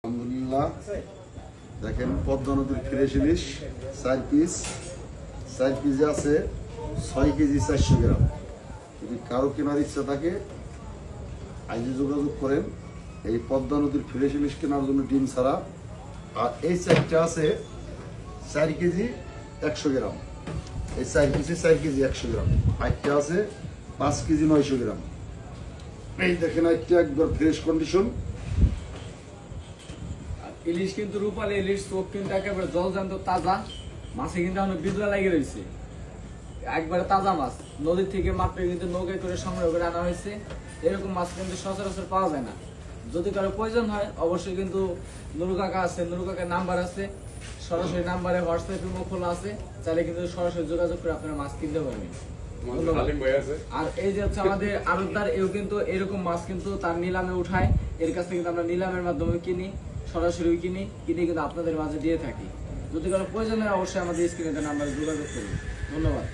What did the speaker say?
আলহামদুলিল্লাহ দেখেন পদ্মা নদীর ফ্রেশ ইলিশ 4 কেজি আছে 6 কেজি 400 গ্রাম। যদি কারো কেনার ইচ্ছা থাকে আজই যোগাযোগ করেন। এই পদ্মা নদীর ফ্রেশ ইলিশ কেনার জন্য ডিম ছাড়া। আর এই চারটা আছে 4 কেজি 100 গ্রাম। এই 4 কেজি 100 গ্রাম। আরেকটা আছে 5 কেজি 900 গ্রাম। এই দেখেন একটা একবার ফ্রেশ কন্ডিশন। ইলিশ কিন্তু রূপালী ইলিশ, চোখ কিন্তু একেবারে জলজান্ত তাজা, মাছে কিন্তু এখন বিজলা লাগিয়ে রয়েছে, একবারে তাজা মাছ নদীর থেকে মাত্র কিন্তু নৌকায় করে সংগ্রহ করে আনা হয়েছে। এরকম মাছ কিন্তু সচরাচর পাওয়া যায় না। যদি কারো প্রয়োজন হয় অবশ্যই কিন্তু নুরু কাকা আছে, নুরু কাকার নাম্বার আছে, সরাসরি নাম্বারে হোয়াটসঅ্যাপ ইমো খোলা আছে, চাইলে কিন্তু সরাসরি যোগাযোগ করে আপনারা মাছ কিনতে পারবেন। আর এই যে হচ্ছে আমাদের আড়তদার, এও কিন্তু এরকম মাছ কিন্তু তার নিলামে উঠায়, এর কাছ থেকে কিন্তু আমরা নিলামের মাধ্যমে কিনি, সরাসরি কিনে কিন্তু আপনাদের মাঝে দিয়ে থাকি। যদি কারো প্রয়োজন হয় অবশ্যই আমাদের স্ক্রিনে নাম্বারে যোগাযোগ করুন। ধন্যবাদ।